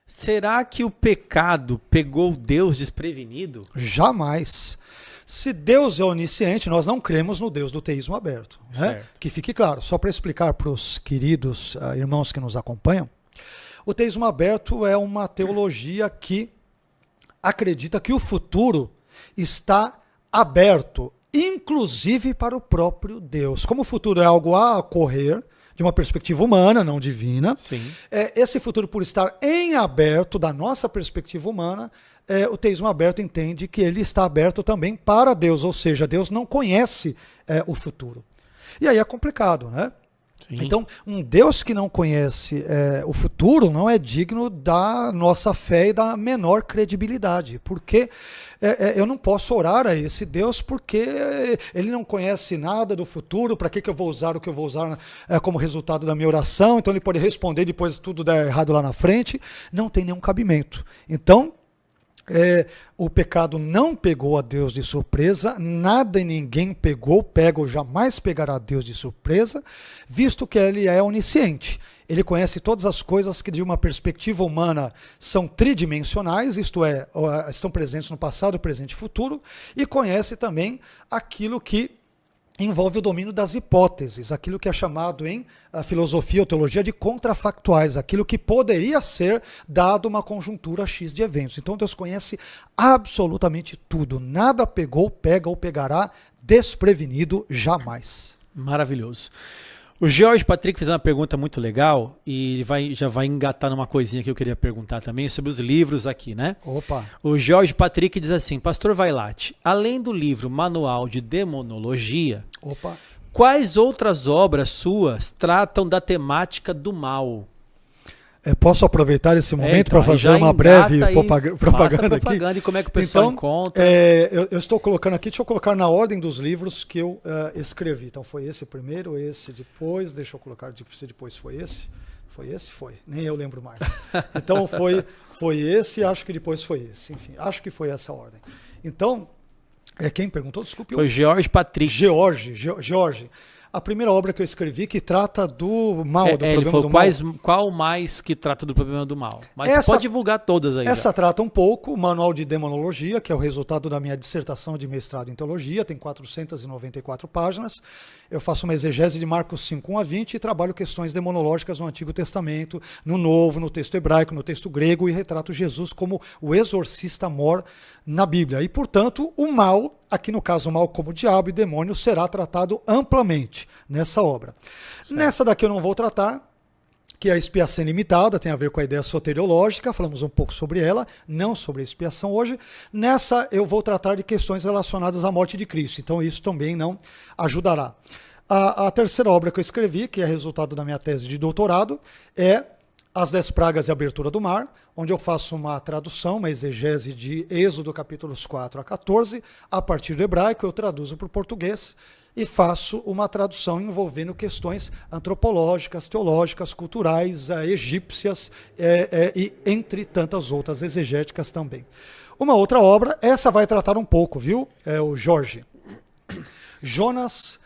Será que o pecado pegou Deus desprevenido? Jamais. Se Deus é onisciente, nós não cremos no Deus do teísmo aberto. Né? Que fique claro, só para explicar para os queridos irmãos que nos acompanham, o teísmo aberto é uma teologia que acredita que o futuro está aberto, inclusive para o próprio Deus. Como o futuro é algo a ocorrer, de uma perspectiva humana, não divina, esse futuro, por estar em aberto da nossa perspectiva humana, o teísmo aberto entende que ele está aberto também para Deus, ou seja, Deus não conhece o futuro. E aí é complicado, né? Sim. Então, um Deus que não conhece o futuro não é digno da nossa fé e da menor credibilidade, porque eu não posso orar a esse Deus porque ele não conhece nada do futuro. Para que eu vou usar o que eu vou usar como resultado da minha oração? Então ele pode responder depois tudo der errado lá na frente. Não tem nenhum cabimento. Então, o pecado não pegou a Deus de surpresa, nada e ninguém pega ou jamais pegará a Deus de surpresa, visto que ele é onisciente. Ele conhece todas as coisas que de uma perspectiva humana são tridimensionais, isto é, estão presentes no passado, presente e futuro, e conhece também aquilo que envolve o domínio das hipóteses, aquilo que é chamado em filosofia ou teologia de contrafactuais, aquilo que poderia ser dado uma conjuntura X de eventos. Então Deus conhece absolutamente tudo, nada pegou, pega ou pegará desprevenido jamais. Maravilhoso. O George Patrick fez uma pergunta muito legal e já vai engatar numa coisinha que eu queria perguntar também sobre os livros aqui, né? Opa! O George Patrick diz assim: Pastor Vailate, além do livro Manual de Demonologia, quais outras obras suas tratam da temática do mal? Posso aproveitar esse momento para fazer uma breve propaganda aqui? E como é que o pessoal encontra? Eu estou colocando aqui, deixa eu colocar na ordem dos livros que eu escrevi. Então foi esse primeiro, esse depois, deixa eu colocar se depois foi esse. Foi esse? Foi. Nem eu lembro mais. Então foi esse, acho que depois foi esse. Enfim, acho que foi essa ordem. Então, quem perguntou? Desculpe. Foi George Patrick. George. A primeira obra que eu escrevi que trata do mal, do problema do mal. Qual mais que trata do problema do mal? Mas você pode divulgar todas aí. Essa trata um pouco, o Manual de Demonologia, que é o resultado da minha dissertação de mestrado em teologia, tem 494 páginas. Eu faço uma exegese de Marcos 5, 1 a 20 e trabalho questões demonológicas no Antigo Testamento, no Novo, no texto hebraico, no texto grego, e retrato Jesus como o exorcista mor na Bíblia. E, portanto, o mal, aqui no caso o mal como diabo e demônio, será tratado amplamente nessa obra. Certo. Nessa daqui eu não vou tratar, que é a expiação ilimitada, tem a ver com a ideia soteriológica, falamos um pouco sobre ela, não sobre a expiação hoje. Nessa eu vou tratar de questões relacionadas à morte de Cristo, então isso também não ajudará. A terceira obra que eu escrevi, que é resultado da minha tese de doutorado, é As 10 Pragas e a Abertura do Mar, onde eu faço uma tradução, uma exegese de Êxodo capítulos 4 a 14, a partir do hebraico, eu traduzo para o português, e faço uma tradução envolvendo questões antropológicas, teológicas, culturais, egípcias e entre tantas outras exegéticas também. Uma outra obra, essa vai tratar um pouco, viu? É o Jorge. Jonas,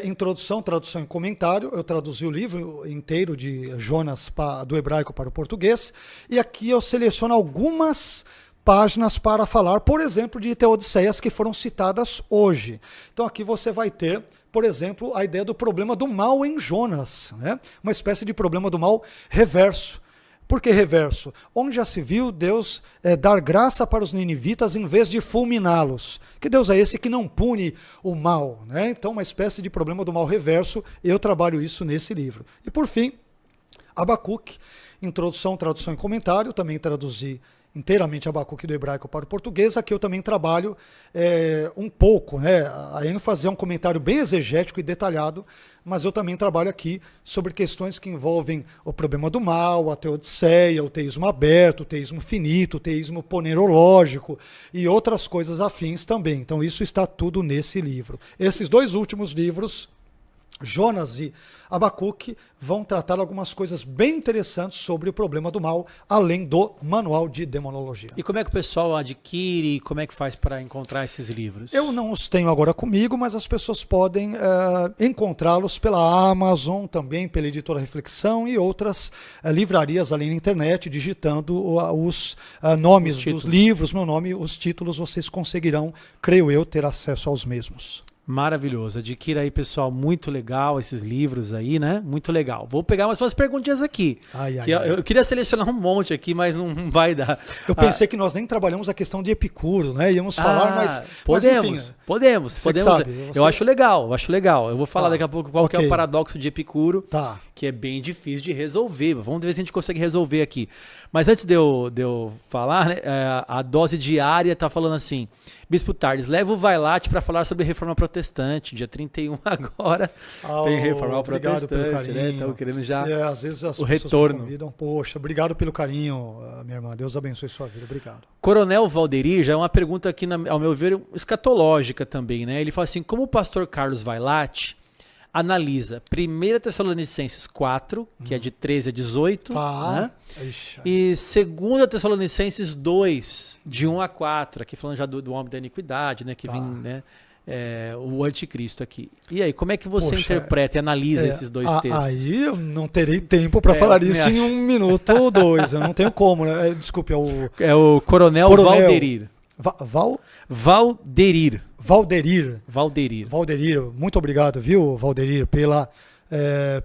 introdução, tradução e comentário. Eu traduzi o livro inteiro de Jonas do hebraico para o português. E aqui eu seleciono algumas páginas para falar, por exemplo, de Teodiceias que foram citadas hoje. Então aqui você vai ter, por exemplo, a ideia do problema do mal em Jonas, né? Uma espécie de problema do mal reverso. Por que reverso? Onde já se viu Deus dar graça para os ninivitas em vez de fulminá-los? Que Deus é esse que não pune o mal, né? Então uma espécie de problema do mal reverso, eu trabalho isso nesse livro. E por fim, Abacuque, introdução, tradução e comentário, também traduzi inteiramente Abacuque do hebraico para o português. Aqui eu também trabalho um pouco, né? A ênfase é um comentário bem exegético e detalhado, mas eu também trabalho aqui sobre questões que envolvem o problema do mal, a teodiceia, o teísmo aberto, o teísmo finito, o teísmo ponerológico e outras coisas afins também. Então isso está tudo nesse livro. Esses dois últimos livros Jonas e Abacuque vão tratar algumas coisas bem interessantes sobre o problema do mal, além do manual de demonologia. E como é que o pessoal adquire, como é que faz para encontrar esses livros? Eu não os tenho agora comigo, mas as pessoas podem encontrá-los pela Amazon, também pela Editora Reflexão e outras livrarias ali na internet, digitando os nomes dos livros, meu nome, os títulos, vocês conseguirão, creio eu, ter acesso aos mesmos. Maravilhoso. Adquira aí, pessoal. Muito legal esses livros aí, né? Muito legal. Vou pegar umas perguntinhas aqui. Eu queria selecionar um monte aqui, mas não vai dar. Eu pensei que nós nem trabalhamos a questão de Epicuro, né? Íamos falar, mas podemos. Sabe, eu acho legal. Eu vou falar daqui a pouco qual que é o paradoxo de Epicuro, que é bem difícil de resolver. Vamos ver se a gente consegue resolver aqui. Mas antes de eu falar, né, a dose diária tá falando assim: Bispo Tardes, leva o Vailate para falar sobre reforma protestante. Dia 31 agora tem reforma protestante, né? Estão querendo já às vezes as o pessoas retorno. Me convidam. Poxa, obrigado pelo carinho, minha irmã. Deus abençoe sua vida. Obrigado. Coronel Valderi já é uma pergunta aqui, ao meu ver, escatológica também, né? Ele fala assim: como o pastor Carlos Vailate analisa 1 Tessalonicenses 4, que é de 13 a 18, né? E 2 Tessalonicenses 2, de 1 a 4, aqui falando já do homem da iniquidade, né? Que vem, né? O anticristo aqui. E aí, como é que você interpreta e analisa esses dois textos? Aí eu não terei tempo para falar isso em 1 minuto ou 2. Eu não tenho como, né? Desculpe, é o Coronel Valderir. Valderir, muito obrigado, viu, Valderir, pela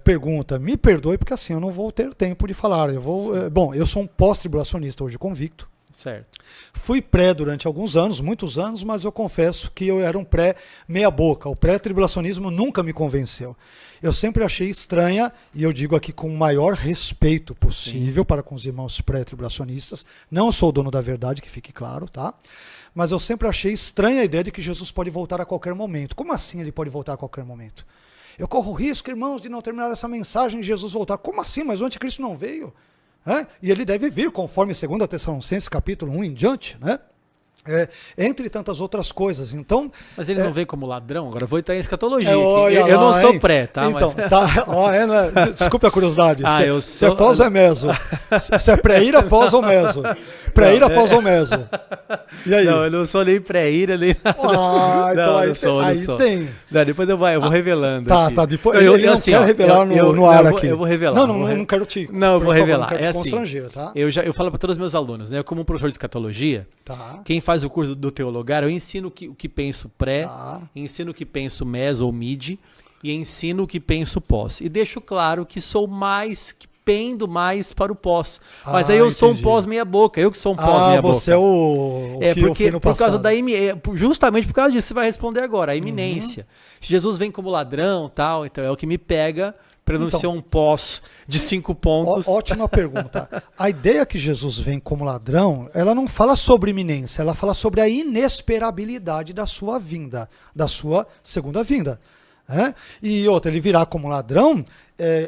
pergunta. Me perdoe, porque assim eu não vou ter tempo de falar. Eu sou um pós-tribulacionista hoje convicto. Certo. Fui pré durante alguns anos, muitos anos, mas eu confesso que eu era um pré meia boca. O pré-tribulacionismo nunca me convenceu. Eu sempre achei estranha, e eu digo aqui com o maior respeito possível para com os irmãos pré-tribulacionistas. Não sou o dono da verdade, que fique claro, tá? Mas eu sempre achei estranha a ideia de que Jesus pode voltar a qualquer momento. Como assim ele pode voltar a qualquer momento? Eu corro risco, irmãos, de não terminar essa mensagem de Jesus voltar. Como assim? Mas o anticristo não veio? E ele deve vir, conforme 2 Tessalonicenses capítulo 1 em diante, né? Entre tantas outras coisas. Então, mas ele não veio como ladrão? Agora eu vou entrar em escatologia. Eu não sou pré, tá? Então, desculpe a curiosidade. Se é pós ou é meso? Se é pré-ira, pós ou meso? Pré-ira, pós ou meso? E aí? Não, eu não sou nem pré-ira, nem nada. Então aí tem. Não, depois eu vou revelando. Tá. Depois eu não quero revelar no ar aqui. Eu vou revelar. Não quero te. Não, eu vou revelar. É assim. Tá? Eu falo para todos os meus alunos, né? Como professor de escatologia, quem faz o curso do Teologar, eu ensino o que penso pré, ensino o que penso meso ou mid e ensino o que penso pós. E deixo claro que sou que pendo mais para o pós. Mas aí eu sou um pós meia boca, eu que sou um pós meia boca. Você é o que porque eu fui no por causa da justamente por causa disso você vai responder agora, a iminência. Se Jesus vem como ladrão, tal, então é o que me pega para não ser um pós de 5 pontos. Ótima pergunta. A ideia que Jesus vem como ladrão, ela não fala sobre iminência, ela fala sobre a inesperabilidade da sua vinda, da sua segunda vinda. E outra, ele virá como ladrão,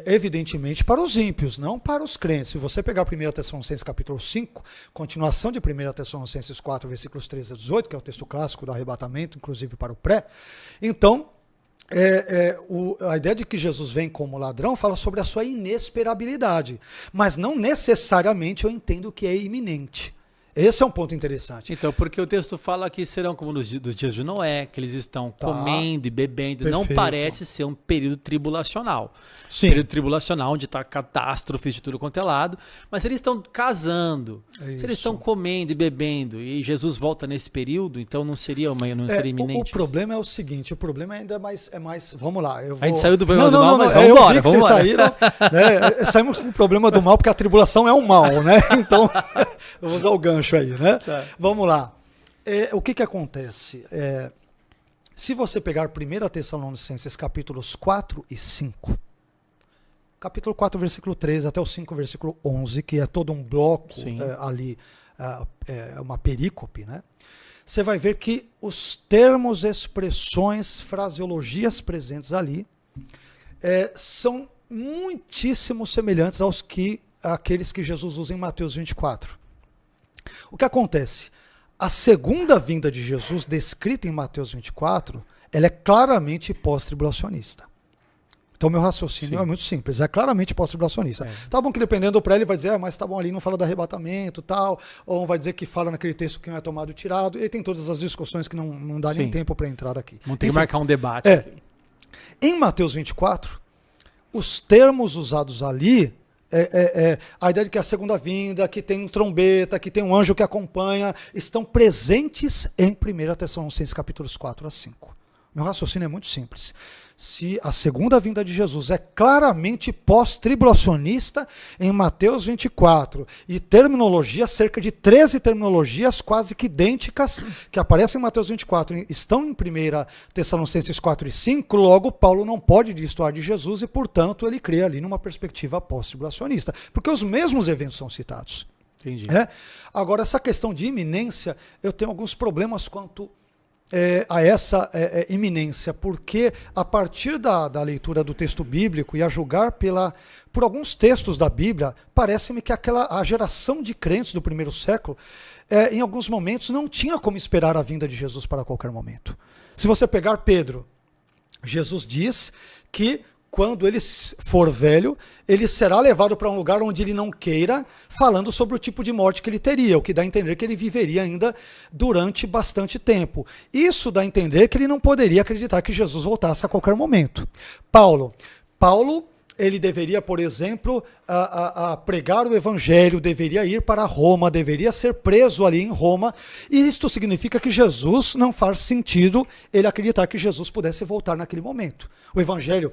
evidentemente para os ímpios, não para os crentes. Se você pegar 1 Tessalonicenses capítulo 5, continuação de 1 Tessalonicenses 4, versículos 13 a 18, que é o texto clássico do arrebatamento, inclusive para o pré, então a ideia de que Jesus vem como ladrão fala sobre a sua inesperabilidade, mas não necessariamente eu entendo que é iminente. Esse é um ponto interessante. Então, porque o texto fala que serão como nos dias de Noé, que eles estão comendo e bebendo. Perfeito. Não parece ser um período tribulacional. Sim. Período tribulacional, onde está catástrofes de tudo quanto é lado. Mas se eles estão casando, se eles estão comendo e bebendo, e Jesus volta nesse período, então não seria iminente. O problema é o seguinte, o problema ainda é mais vamos lá. A gente saiu do problema do mal, mas vamos embora. Vocês saíram, saímos com o problema do mal, porque a tribulação é o mal, né? Então, eu vou usar o gancho aí, né? Vamos lá. O que acontece? Se você pegar 1 Tessalonicenses capítulos 4 e 5, capítulo 4, versículo 13 até o 5, versículo 11, que é todo um bloco ali, uma perícope, né? Você vai ver que os termos, expressões, fraseologias presentes ali são muitíssimo semelhantes àqueles que Jesus usa em Mateus 24. O que acontece? A segunda vinda de Jesus, descrita em Mateus 24, ela é claramente pós-tribulacionista. Então, meu raciocínio é muito simples, é claramente pós-tribulacionista. Tá bom que dependendo do pré, ele vai dizer, mas tá bom, ali não fala do arrebatamento tal, ou vai dizer que fala naquele texto que não é tomado e tirado, e tem todas as discussões que não dá nem tempo para entrar aqui. Não tem que marcar um debate. Em Mateus 24, os termos usados ali, a ideia de que é a segunda vinda, que tem um trombeta, que tem um anjo que acompanha, estão presentes em 1 Tessalonicenses capítulos 4 a 5. Meu raciocínio é muito simples. Se a segunda vinda de Jesus é claramente pós-tribulacionista em Mateus 24, e terminologia, cerca de 13 terminologias quase que idênticas, que aparecem em Mateus 24, estão em 1 Tessalonicenses 4 e 5, logo Paulo não pode destoar de Jesus e, portanto, ele crê ali numa perspectiva pós-tribulacionista, porque os mesmos eventos são citados. Entendi. Agora, essa questão de iminência, eu tenho alguns problemas quanto a essa iminência, porque a partir da leitura do texto bíblico e a julgar por alguns textos da Bíblia, parece-me que a geração de crentes do primeiro século, em alguns momentos, não tinha como esperar a vinda de Jesus para qualquer momento. Se você pegar Pedro, Jesus diz que quando ele for velho, ele será levado para um lugar onde ele não queira, falando sobre o tipo de morte que ele teria, o que dá a entender que ele viveria ainda durante bastante tempo. Isso dá a entender que ele não poderia acreditar que Jesus voltasse a qualquer momento. Paulo, ele deveria, por exemplo, a pregar o evangelho, deveria ir para Roma, deveria ser preso ali em Roma, e isto significa que Jesus não faz sentido ele acreditar que Jesus pudesse voltar naquele momento. O evangelho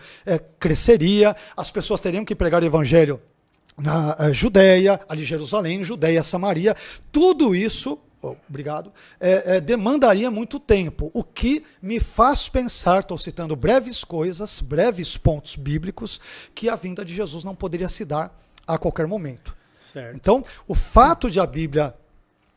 cresceria, as pessoas teriam que pregar o evangelho na Judéia, ali Jerusalém, Judéia, Samaria, tudo isso demandaria muito tempo, o que me faz pensar, estou citando breves pontos bíblicos, que a vinda de Jesus não poderia se dar a qualquer momento. Certo. Então, o fato de a Bíblia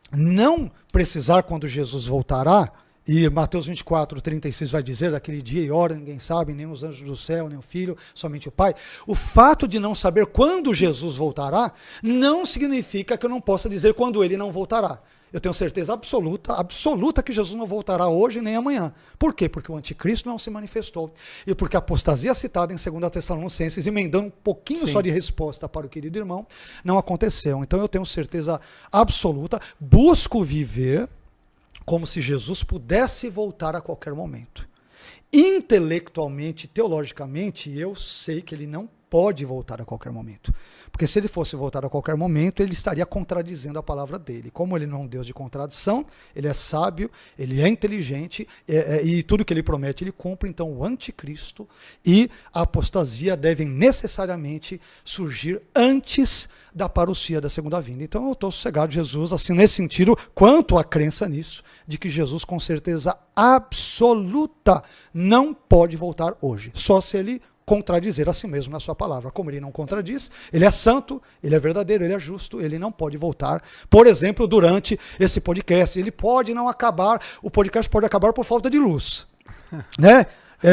não precisar quando Jesus voltará, e Mateus 24, 36 vai dizer, daquele dia e hora, ninguém sabe, nem os anjos do céu, nem o Filho, somente o Pai. O fato de não saber quando Jesus voltará, não significa que eu não possa dizer quando ele não voltará. Eu tenho certeza absoluta que Jesus não voltará hoje nem amanhã. Por quê? Porque o anticristo não se manifestou. E porque a apostasia citada em 2 Tessalonicenses, emendando um pouquinho só de resposta para o querido irmão, não aconteceu. Então eu tenho certeza absoluta, busco viver como se Jesus pudesse voltar a qualquer momento. Intelectualmente, teologicamente, eu sei que ele não pode voltar a qualquer momento. Porque se ele fosse voltar a qualquer momento, ele estaria contradizendo a palavra dele. Como ele não é um Deus de contradição, ele é sábio, ele é inteligente, e tudo que ele promete ele cumpre. Então o anticristo e a apostasia devem necessariamente surgir antes da parousia da segunda vinda. Então eu estou sossegado, Jesus, assim, nesse sentido, quanto à crença nisso, de que Jesus com certeza absoluta não pode voltar hoje. Só se ele contradizer a si mesmo na sua palavra. Como ele não contradiz, ele é santo, ele é verdadeiro, ele é justo, ele não pode voltar. Por exemplo, durante esse podcast, ele pode não acabar, o podcast pode acabar por falta de luz, né?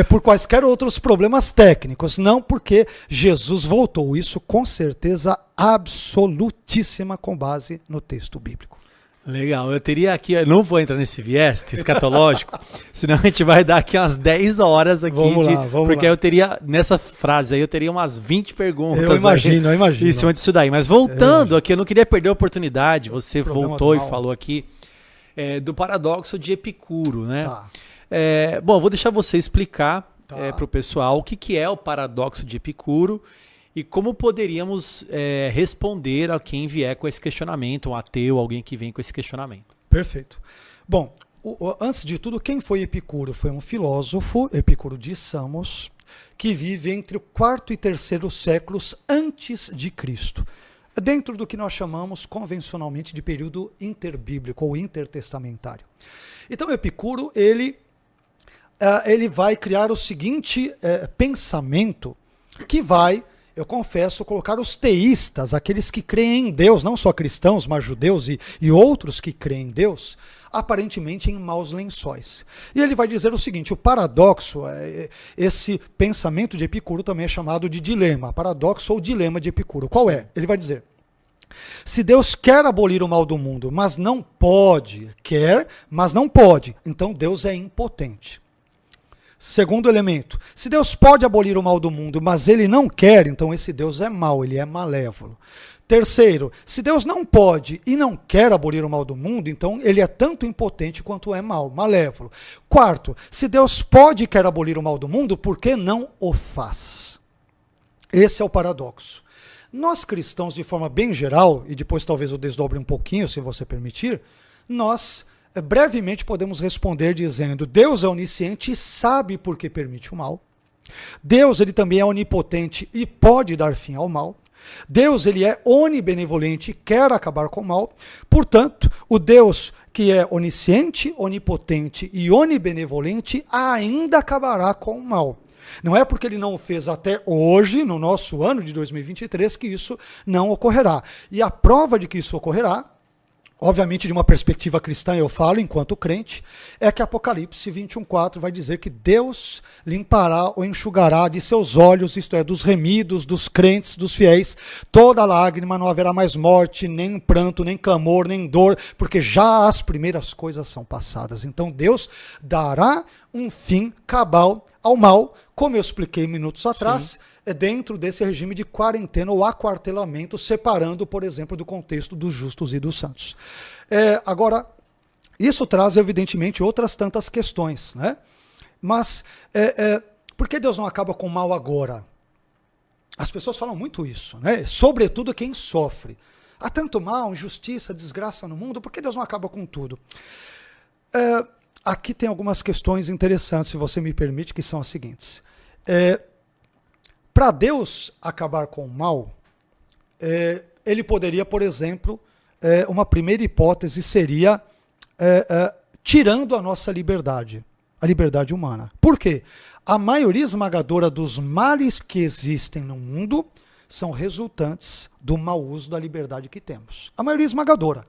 Por quaisquer outros problemas técnicos, não porque Jesus voltou. Isso com certeza absolutíssima com base no texto bíblico. Legal, eu teria aqui, eu não vou entrar nesse viés escatológico, senão a gente vai dar aqui umas 10 horas aqui, porque eu teria, nessa frase aí, eu teria umas 20 perguntas. Eu imagino. Em cima disso daí, mas voltando aqui, eu não queria perder a oportunidade, você voltou e falou aqui do paradoxo de Epicuro, né? Tá. Bom, vou deixar você explicar para o pessoal o que é o paradoxo de Epicuro, e como poderíamos responder a quem vier com esse questionamento, um ateu, alguém que vem com esse questionamento. Perfeito. Bom, antes de tudo, quem foi Epicuro? Foi um filósofo, Epicuro de Samos, que vive entre o 4º e 3º séculos antes de Cristo, dentro do que nós chamamos convencionalmente de período interbíblico ou intertestamentário. Então, Epicuro, ele vai criar o seguinte pensamento que vai, eu confesso, colocar os teístas, aqueles que creem em Deus, não só cristãos, mas judeus e outros que creem em Deus, aparentemente em maus lençóis. E ele vai dizer o seguinte, o paradoxo, esse pensamento de Epicuro também é chamado de dilema, paradoxo ou dilema de Epicuro. Qual é? Ele vai dizer, se Deus quer abolir o mal do mundo, mas não pode, quer, mas não pode, então Deus é impotente. Segundo elemento, se Deus pode abolir o mal do mundo, mas ele não quer, então esse Deus é mau, ele é malévolo. Terceiro, se Deus não pode e não quer abolir o mal do mundo, então ele é tanto impotente quanto é mau, malévolo. Quarto, se Deus pode e quer abolir o mal do mundo, por que não o faz? Esse é o paradoxo. Nós cristãos, de forma bem geral, e depois talvez eu desdobre um pouquinho, se você permitir, nós brevemente podemos responder dizendo: Deus é onisciente e sabe por que permite o mal. Deus, ele também é onipotente e pode dar fim ao mal. Deus, ele é onibenevolente e quer acabar com o mal. Portanto, o Deus que é onisciente, onipotente e onibenevolente ainda acabará com o mal. Não é porque ele não o fez até hoje, no nosso ano de 2023, que isso não ocorrerá. E a prova de que isso ocorrerá, obviamente de uma perspectiva cristã eu falo, enquanto crente, é que Apocalipse 21:4 vai dizer que Deus limpará ou enxugará de seus olhos, isto é, dos remidos, dos crentes, dos fiéis, toda lágrima, não haverá mais morte, nem pranto, nem clamor, nem dor, porque já as primeiras coisas são passadas. Então Deus dará um fim cabal ao mal, como eu expliquei minutos atrás, dentro desse regime de quarentena ou aquartelamento, separando, por exemplo, do contexto dos justos e dos santos. Agora, isso traz, evidentemente, outras tantas questões, né? Mas, por que Deus não acaba com o mal agora? As pessoas falam muito isso, né? Sobretudo quem sofre. Há tanto mal, injustiça, desgraça no mundo, por que Deus não acaba com tudo? Aqui tem algumas questões interessantes, se você me permite, que são as seguintes. Para Deus acabar com o mal, ele poderia, por exemplo, uma primeira hipótese seria tirando a nossa liberdade, a liberdade humana. Por quê? A maioria esmagadora dos males que existem no mundo são resultantes do mau uso da liberdade que temos. A maioria esmagadora.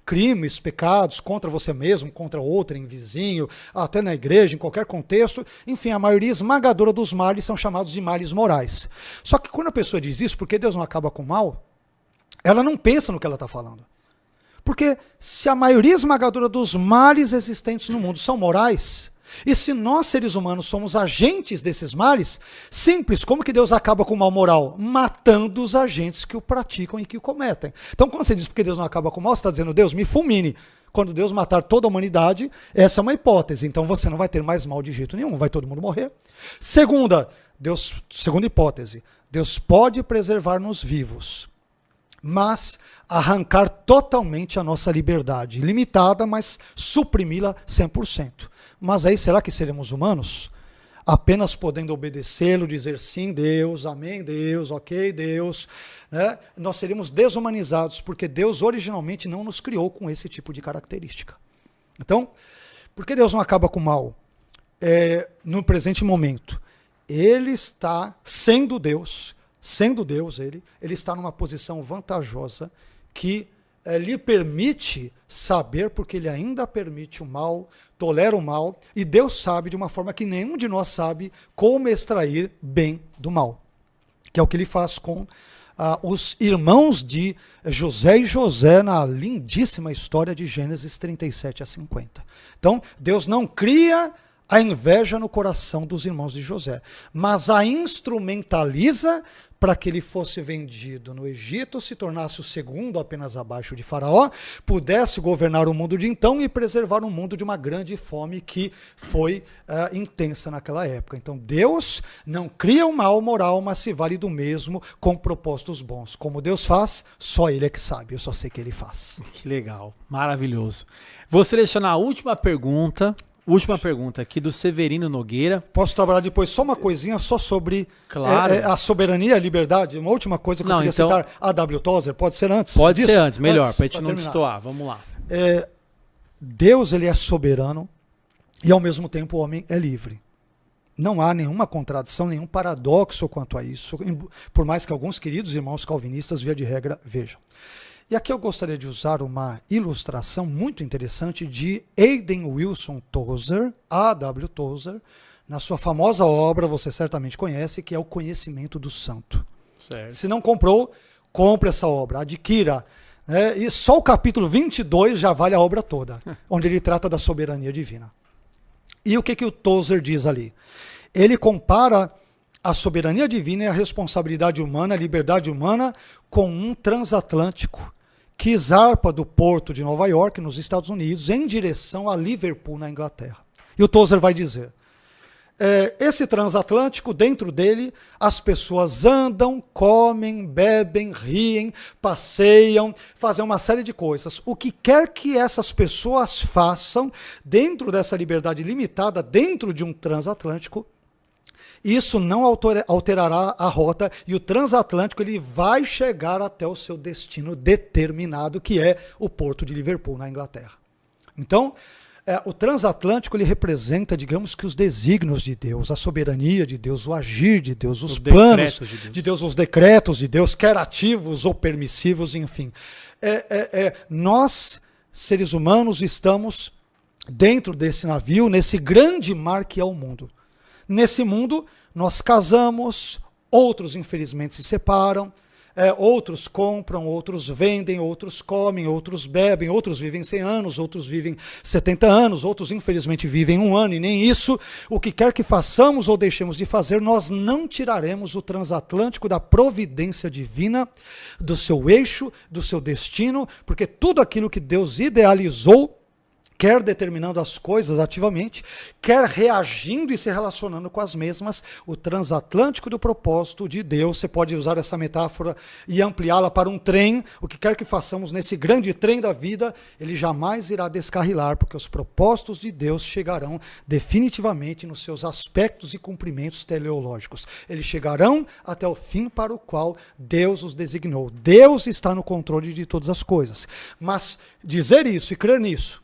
Crimes, pecados contra você mesmo, contra outro, em vizinho, até na igreja, em qualquer contexto, enfim, a maioria esmagadora dos males são chamados de males morais. Só que quando a pessoa diz isso, porque Deus não acaba com o mal, ela não pensa no que ela está falando. Porque se a maioria esmagadora dos males existentes no mundo são morais, e se nós, seres humanos, somos agentes desses males, simples, como que Deus acaba com o mal moral? Matando os agentes que o praticam e que o cometem. Então, quando você diz porque Deus não acaba com o mal, você está dizendo: Deus, me fulmine. Quando Deus matar toda a humanidade, essa é uma hipótese. Então, você não vai ter mais mal de jeito nenhum, vai todo mundo morrer. Segunda hipótese, Deus pode preservar-nos vivos, mas arrancar totalmente a nossa liberdade, limitada, mas suprimi-la 100%. Mas aí, será que seremos humanos? Apenas podendo obedecê-lo, dizer sim, Deus, amém, Deus, ok, Deus. Né? Nós seríamos desumanizados, porque Deus originalmente não nos criou com esse tipo de característica. Então, por que Deus não acaba com o mal? No presente momento, ele está, sendo Deus, ele está numa posição vantajosa que lhe permite saber, porque ele ainda permite o mal, tolera o mal, e Deus sabe de uma forma que nenhum de nós sabe como extrair bem do mal. Que é o que ele faz com os irmãos de José e José na lindíssima história de Gênesis 37-50. Então, Deus não cria a inveja no coração dos irmãos de José, mas a instrumentaliza para que ele fosse vendido no Egito, se tornasse o segundo apenas abaixo de Faraó, pudesse governar o mundo de então e preservar o mundo de uma grande fome que foi intensa naquela época. Então Deus não cria o mal moral, mas se vale do mesmo com propósitos bons. Como Deus faz, só ele é que sabe, eu só sei que ele faz. Que legal, maravilhoso. Vou selecionar a última pergunta aqui do Severino Nogueira. Posso trabalhar depois só uma coisinha só sobre a soberania e a liberdade? Uma última coisa que eu queria citar, a W. Tozer, pode ser antes? Pode ser antes, melhor, para a gente não destoar. Vamos lá. Deus, ele é soberano e ao mesmo tempo o homem é livre. Não há nenhuma contradição, nenhum paradoxo quanto a isso, por mais que alguns queridos irmãos calvinistas, via de regra, vejam. E aqui eu gostaria de usar uma ilustração muito interessante de Aidan Wilson Tozer, A.W. Tozer, na sua famosa obra, você certamente conhece, que é O Conhecimento do Santo. Certo. Se não comprou, compre essa obra, adquira. E só o capítulo 22 já vale a obra toda, onde ele trata da soberania divina. E o que o Tozer diz ali? Ele compara a soberania divina e a responsabilidade humana, a liberdade humana, com um transatlântico que zarpa do porto de Nova York, nos Estados Unidos, em direção a Liverpool, na Inglaterra. E o Tozer vai dizer, esse transatlântico, dentro dele, as pessoas andam, comem, bebem, riem, passeiam, fazem uma série de coisas. O que quer que essas pessoas façam, dentro dessa liberdade limitada, dentro de um transatlântico, isso não alterará a rota e o transatlântico ele vai chegar até o seu destino determinado, que é o porto de Liverpool, na Inglaterra. Então, o transatlântico ele representa, digamos que os desígnios de Deus, a soberania de Deus, o agir de Deus, os planos de Deus, os decretos de Deus, quer ativos ou permissivos, enfim. Nós, seres humanos, estamos dentro desse navio, nesse grande mar que é o mundo. Nesse mundo, nós casamos, outros infelizmente se separam, outros compram, outros vendem, outros comem, outros bebem, outros vivem 100 anos, outros vivem 70 anos, outros infelizmente vivem 1 ano, e nem isso. O que quer que façamos ou deixemos de fazer, nós não tiraremos o transatlântico da providência divina, do seu eixo, do seu destino, porque tudo aquilo que Deus idealizou, quer determinando as coisas ativamente, quer reagindo e se relacionando com as mesmas, o transatlântico do propósito de Deus, você pode usar essa metáfora e ampliá-la para um trem, o que quer que façamos nesse grande trem da vida, ele jamais irá descarrilar, porque os propósitos de Deus chegarão definitivamente nos seus aspectos e cumprimentos teleológicos. Eles chegarão até o fim para o qual Deus os designou. Deus está no controle de todas as coisas. Mas dizer isso e crer nisso,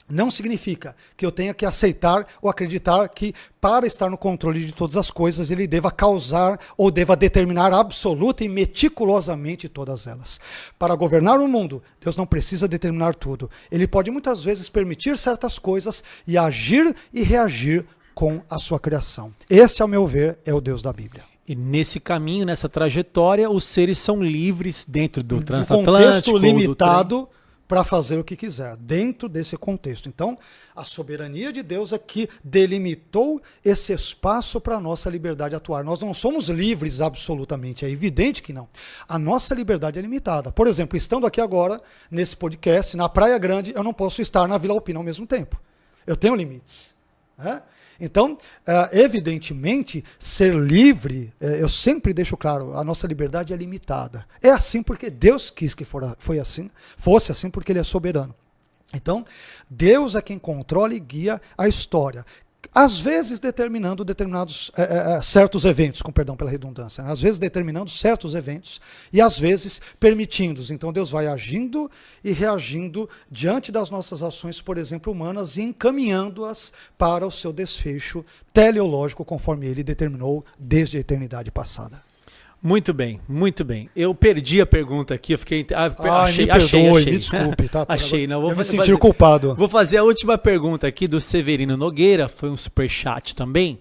não significa que eu tenha que aceitar ou acreditar que, para estar no controle de todas as coisas, ele deva causar ou deva determinar absoluta e meticulosamente todas elas. Para governar o mundo, Deus não precisa determinar tudo. Ele pode muitas vezes permitir certas coisas e agir e reagir com a sua criação. Este, ao meu ver, é o Deus da Bíblia. E nesse caminho, nessa trajetória, os seres são livres dentro do transatlântico. Contexto limitado, para fazer o que quiser, dentro desse contexto. Então, a soberania de Deus é que delimitou esse espaço para a nossa liberdade atuar. Nós não somos livres absolutamente, é evidente que não. A nossa liberdade é limitada. Por exemplo, estando aqui agora, nesse podcast, na Praia Grande, eu não posso estar na Vila Alpina ao mesmo tempo. Eu tenho limites. Então, evidentemente, ser livre, eu sempre deixo claro, a nossa liberdade é limitada. É assim porque Deus quis que fosse assim porque Ele é soberano. Então, Deus é quem controla e guia a história. Às vezes determinando determinados certos eventos, com perdão pela redundância, né? Às vezes determinando certos eventos e às vezes permitindo-os. Então Deus vai agindo e reagindo diante das nossas ações, por exemplo, humanas, e encaminhando-as para o seu desfecho teleológico, conforme Ele determinou desde a eternidade passada. Muito bem, muito bem. Eu perdi a pergunta aqui, eu fiquei... achei. Me desculpe, tá? Achei, não. Eu me sentir culpado. Vou fazer a última pergunta aqui do Severino Nogueira, foi um superchat também.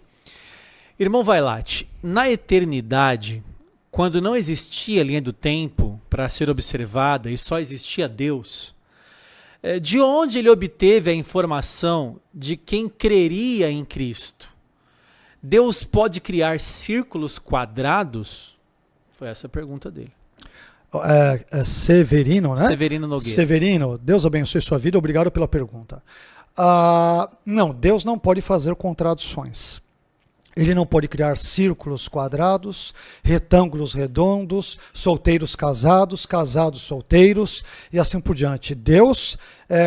Irmão Vailate, na eternidade, quando não existia linha do tempo para ser observada e só existia Deus, de onde ele obteve a informação de quem creria em Cristo? Deus pode criar círculos quadrados? Foi essa a pergunta dele. Severino, né? Severino Nogueira. Severino, Deus abençoe sua vida, obrigado pela pergunta. Não, Deus não pode fazer contradições. Ele não pode criar círculos quadrados, retângulos redondos, solteiros casados, casados solteiros e assim por diante. Deus,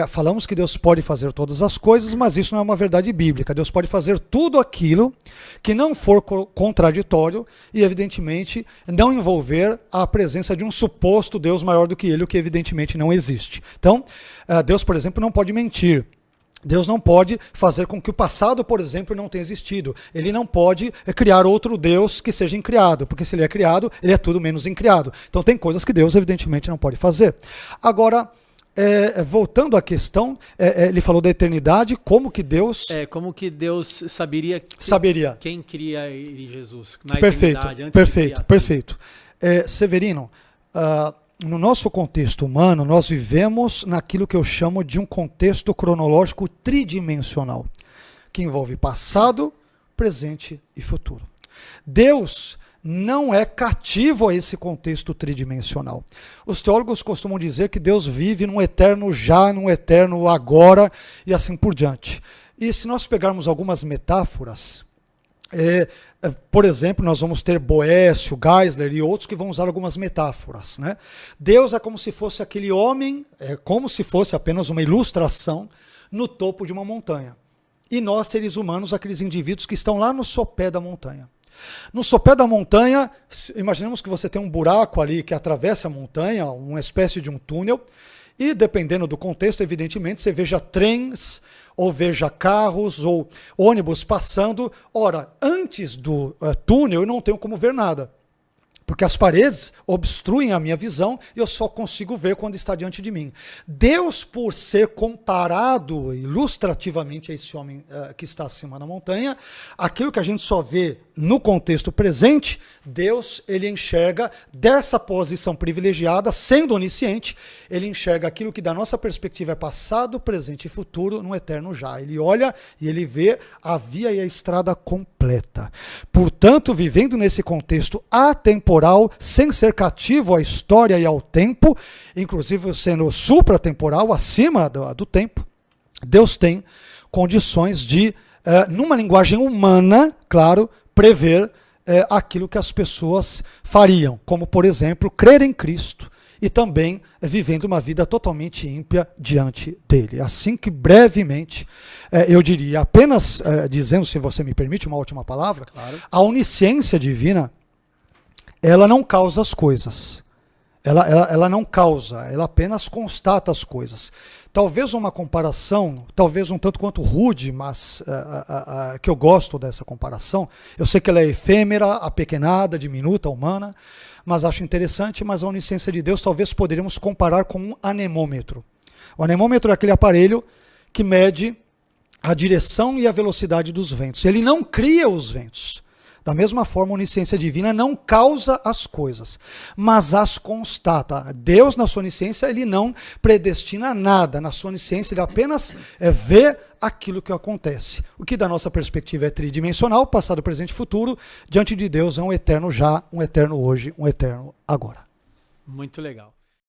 falamos que Deus pode fazer todas as coisas, mas isso não é uma verdade bíblica. Deus pode fazer tudo aquilo que não for contraditório e, evidentemente, não envolver a presença de um suposto Deus maior do que ele, o que evidentemente não existe. Então, Deus, por exemplo, não pode mentir. Deus não pode fazer com que o passado, por exemplo, não tenha existido. Ele não pode criar outro Deus que seja incriado, porque se ele é criado, ele é tudo menos incriado. Então tem coisas que Deus evidentemente não pode fazer. Agora, voltando à questão, ele falou da eternidade, como que Deus... como que Deus saberia quem cria Jesus na eternidade, antes de criar. Perfeito. Severino, no nosso contexto humano, nós vivemos naquilo que eu chamo de um contexto cronológico tridimensional. que envolve passado, presente e futuro. Deus não é cativo a esse contexto tridimensional. Os teólogos costumam dizer que Deus vive num eterno já, num eterno agora e assim por diante. E se nós pegarmos algumas metáforas, por exemplo, nós vamos ter Boécio, Geisler e outros que vão usar algumas metáforas, né? Deus é como se fosse aquele homem, é como se fosse apenas uma ilustração no topo de uma montanha. E nós, seres humanos, aqueles indivíduos que estão lá no sopé da montanha. No sopé da montanha, imaginemos que você tem um buraco ali que atravessa a montanha, uma espécie de um túnel, e dependendo do contexto, evidentemente, você veja trens, ou veja carros, ou ônibus passando. Ora, antes do túnel eu não tenho como ver nada, porque as paredes obstruem a minha visão e eu só consigo ver quando está diante de mim. Deus, por ser comparado ilustrativamente a esse homem que está acima da montanha, aquilo que a gente só vê no contexto presente, Deus, ele enxerga dessa posição privilegiada, sendo onisciente, ele enxerga aquilo que da nossa perspectiva é passado, presente e futuro no eterno já. Ele olha e ele vê a via e a estrada completa. Portanto, vivendo nesse contexto atemporal, sem ser cativo à história e ao tempo, inclusive sendo supratemporal, acima do tempo, Deus tem condições de, numa linguagem humana, claro, prever aquilo que as pessoas fariam, como, por exemplo, crer em Cristo e também vivendo uma vida totalmente ímpia diante dele. Assim que brevemente, eu diria, apenas dizendo, se você me permite, uma última palavra, claro. A onisciência divina, ela não causa as coisas. Ela não causa, ela apenas constata as coisas. Talvez uma comparação, talvez um tanto quanto rude, mas que eu gosto dessa comparação. Eu sei que ela é efêmera, apequenada, diminuta, humana, mas acho interessante. Mas a onisciência de Deus talvez poderíamos comparar com um anemômetro. O anemômetro é aquele aparelho que mede a direção e a velocidade dos ventos. Ele não cria os ventos. Da mesma forma, a onisciência divina não causa as coisas, mas as constata. Deus, na sua onisciência, ele não predestina nada. Na sua onisciência, ele apenas vê aquilo que acontece. O que, da nossa perspectiva, é tridimensional, passado, presente e futuro. Diante de Deus é um eterno já, um eterno hoje, um eterno agora. Muito legal.